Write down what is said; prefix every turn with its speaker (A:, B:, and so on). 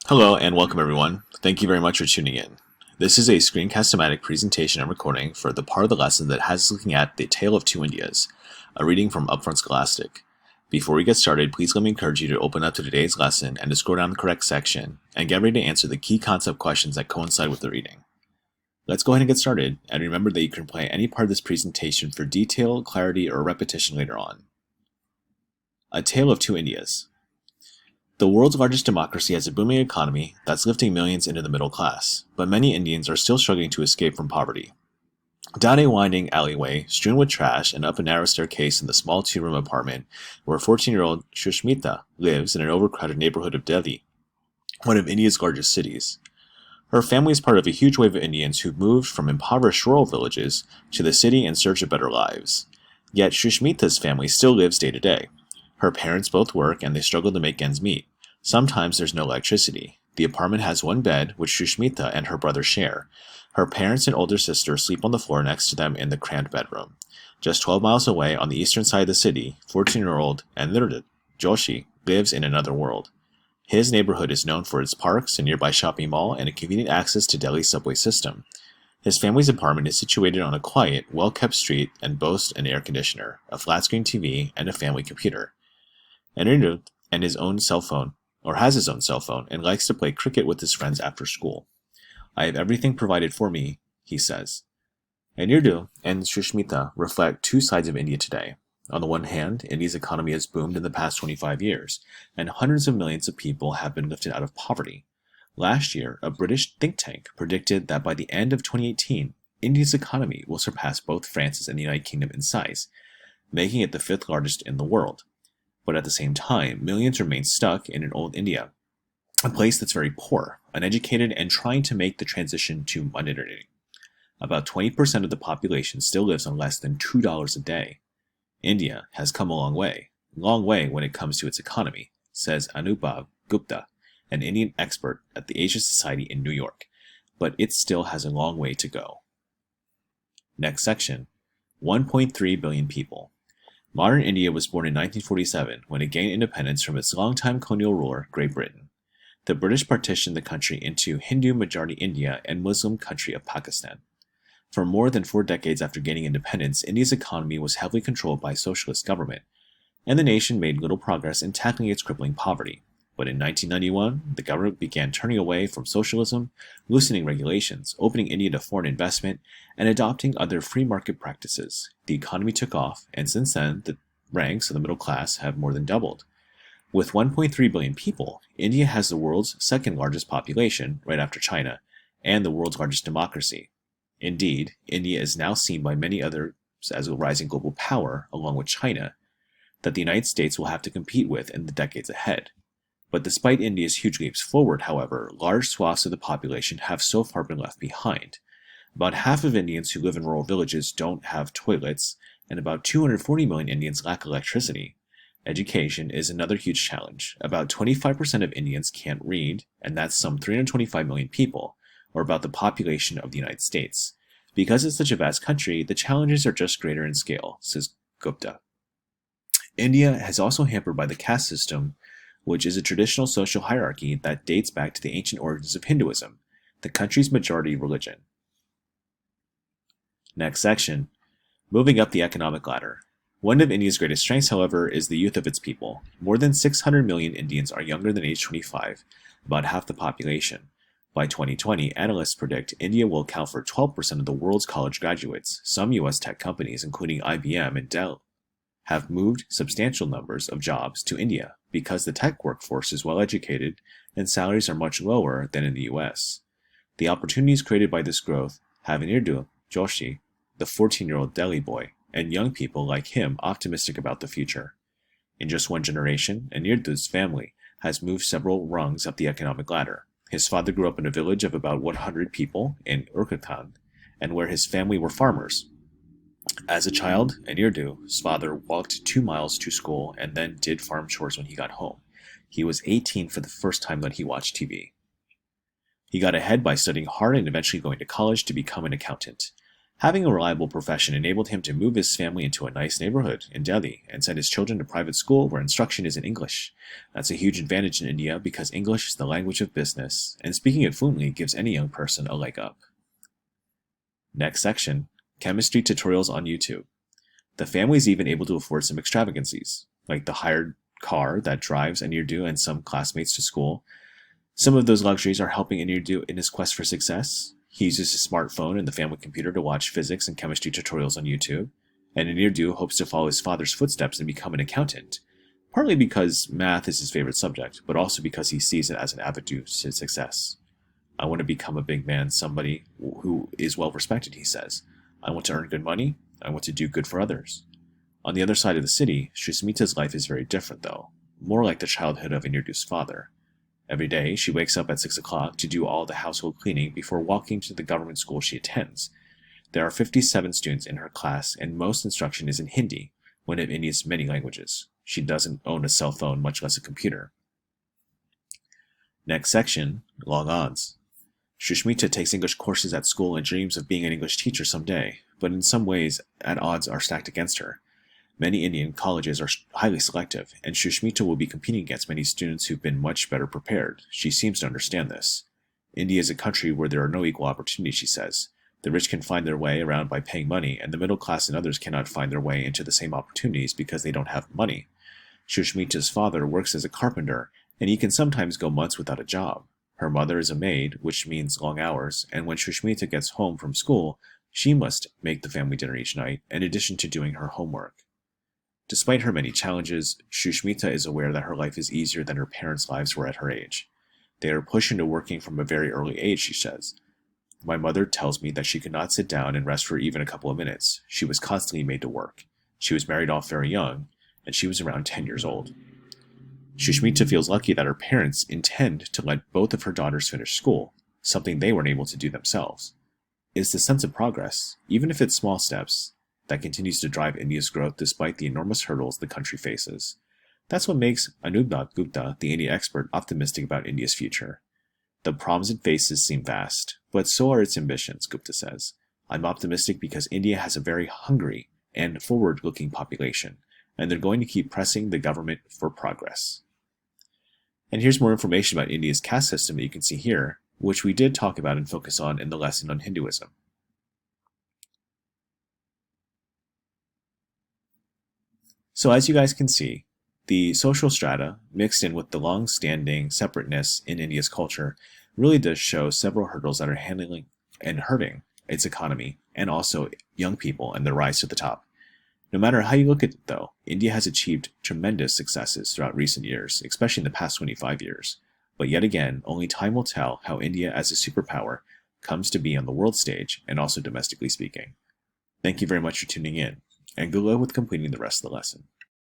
A: Hello and welcome everyone. Thank you very much for tuning in. This is a screencast-o-matic presentation and recording for the part of the lesson that has us looking at The Tale of Two Indias, a reading from Upfront Scholastic. Before we get started, please let me encourage you to open up to today's lesson and to scroll down the correct section and get ready to answer the key concept questions that coincide with the reading. Let's go ahead and get started, and remember that you can play any part of this presentation for detail, clarity, or repetition later on. A Tale of Two Indias. The world's largest democracy has a booming economy that's lifting millions into the middle class, but many Indians are still struggling to escape from poverty. Down a winding alleyway, strewn with trash, and up a narrow staircase in the small two-room apartment where 14-year-old Shushmita lives in an overcrowded neighborhood of Delhi, one of India's largest cities. Her family is part of a huge wave of Indians who've moved from impoverished rural villages to the city in search of better lives. Yet Shushmita's family still lives day to day. Her parents both work and they struggle to make ends meet. Sometimes there's no electricity. The apartment has one bed, which Shushmita and her brother share. Her parents and older sister sleep on the floor next to them in the cramped bedroom. Just 12 miles away on the eastern side of the city, 14-year-old Anirudh Joshi lives in another world. His neighborhood is known for its parks, a nearby shopping mall, and a convenient access to Delhi's subway system. His family's apartment is situated on a quiet, well-kept street and boasts an air conditioner, a flat-screen TV, and a family computer. Anirudh and his own cell phone has his own cell phone and likes to play cricket with his friends after school. I have everything provided for me, he says. Anirudh and Shushmita reflect two sides of India today. On the one hand, India's economy has boomed in the past 25 years, and hundreds of millions of people have been lifted out of poverty. Last year, a British think tank predicted that by the end of 2018, India's economy will surpass both France's and the United Kingdom in size, making it the fifth largest in the world. But at the same time, millions remain stuck in an old India, a place that's very poor, uneducated, and trying to make the transition to modernity. About 20% of the population still lives on less than $2 a day. India has come a long way when it comes to its economy, says Anubhav Gupta, an Indian expert at the Asia Society in New York, but it still has a long way to go. Next section, 1.3 billion people. Modern India was born in 1947 when it gained independence from its longtime colonial ruler, Great Britain. The British partitioned the country into Hindu-majority India and Muslim country of Pakistan. For more than 4 decades after gaining independence, India's economy was heavily controlled by a socialist government, and the nation made little progress in tackling its crippling poverty. But in 1991, the government began turning away from socialism, loosening regulations, opening India to foreign investment, and adopting other free market practices. The economy took off, and since then, the ranks of the middle class have more than doubled. With 1.3 billion people, India has the world's second largest population, right after China, and the world's largest democracy. Indeed, India is now seen by many others as a rising global power, along with China, that the United States will have to compete with in the decades ahead. But despite India's huge leaps forward, however, large swaths of the population have so far been left behind. About half of Indians who live in rural villages don't have toilets, and about 240 million Indians lack electricity. Education is another huge challenge. About 25% of Indians can't read, and that's some 325 million people, or about the population of the United States. Because it's such a vast country, the challenges are just greater in scale, says Gupta. India has also hampered by the caste system, which is a traditional social hierarchy that dates back to the ancient origins of Hinduism, the country's majority religion. Next section, moving up the economic ladder. One of India's greatest strengths, however, is the youth of its people. More than 600 million Indians are younger than age 25, about half the population. By 2020, analysts predict India will account for 12% of the world's college graduates. Some U.S. tech companies, including IBM and Dell, have moved substantial numbers of jobs to India because the tech workforce is well educated and salaries are much lower than in the US. The opportunities created by this growth have Anirudh Joshi, the 14-year-old Delhi boy, and young people like him optimistic about the future. In just one generation, Anirudh's family has moved several rungs up the economic ladder. His father grew up in a village of about 100 people in Urkutland, and where his family were farmers. As a child, Anirudh's father walked 2 miles to school and then did farm chores when he got home. He was 18 for the first time that he watched TV. He got ahead by studying hard and eventually going to college to become an accountant. Having a reliable profession enabled him to move his family into a nice neighborhood in Delhi and send his children to private school where instruction is in English. That's a huge advantage in India because English is the language of business, and speaking it fluently gives any young person a leg up. Next section, chemistry tutorials on YouTube. The family is even able to afford some extravagancies, like the hired car that drives Anirudh and some classmates to school. Some of those luxuries are helping Anirudh in his quest for success. He uses his smartphone and the family computer to watch physics and chemistry tutorials on YouTube, and Anirudh hopes to follow his father's footsteps and become an accountant, partly because math is his favorite subject, but also because he sees it as an avenue to success. I want to become a big man, somebody who is well respected, he says. I want to earn good money. I want to do good for others. On the other side of the city, Shushmita's life is very different, though, more like the childhood of Anirudh's father. Every day, she wakes up at 6 o'clock to do all the household cleaning before walking to the government school she attends. There are 57 students in her class, and most instruction is in Hindi, one of India's many languages. She doesn't own a cell phone, much less a computer. Next section, long odds. Shushmita takes English courses at school and dreams of being an English teacher someday, but in some ways, odds are stacked against her. Many Indian colleges are highly selective, and Shushmita will be competing against many students who've been much better prepared. She seems to understand this. India is a country where there are no equal opportunities, she says. The rich can find their way around by paying money, and the middle class and others cannot find their way into the same opportunities because they don't have money. Shushmita's father works as a carpenter, and he can sometimes go months without a job. Her mother is a maid, which means long hours, and when Shushmita gets home from school, she must make the family dinner each night, in addition to doing her homework. Despite her many challenges, Shushmita is aware that her life is easier than her parents' lives were at her age. They are pushed into working from a very early age, she says. My mother tells me that she could not sit down and rest for even a couple of minutes. She was constantly made to work. She was married off very young, and she was around 10 years old. Shushmita feels lucky that her parents intend to let both of her daughters finish school, something they weren't able to do themselves. It's the sense of progress, even if it's small steps, that continues to drive India's growth despite the enormous hurdles the country faces. That's what makes Anubhav Gupta, the India expert, optimistic about India's future. The problems it faces seem vast, but so are its ambitions, Gupta says. I'm optimistic because India has a very hungry and forward-looking population, and they're going to keep pressing the government for progress. And here's more information about India's caste system that you can see here, which we did talk about and focus on in the lesson on Hinduism. So as you guys can see, the social strata, mixed in with the long-standing separateness in India's culture, really does show several hurdles that are handling and hurting its economy, and also young people and their rise to the top. No matter how you look at it, though, India has achieved tremendous successes throughout recent years, especially in the past 25 years. But yet again, only time will tell how India as a superpower comes to be on the world stage and also domestically speaking. Thank you very much for tuning in, and good luck with completing the rest of the lesson.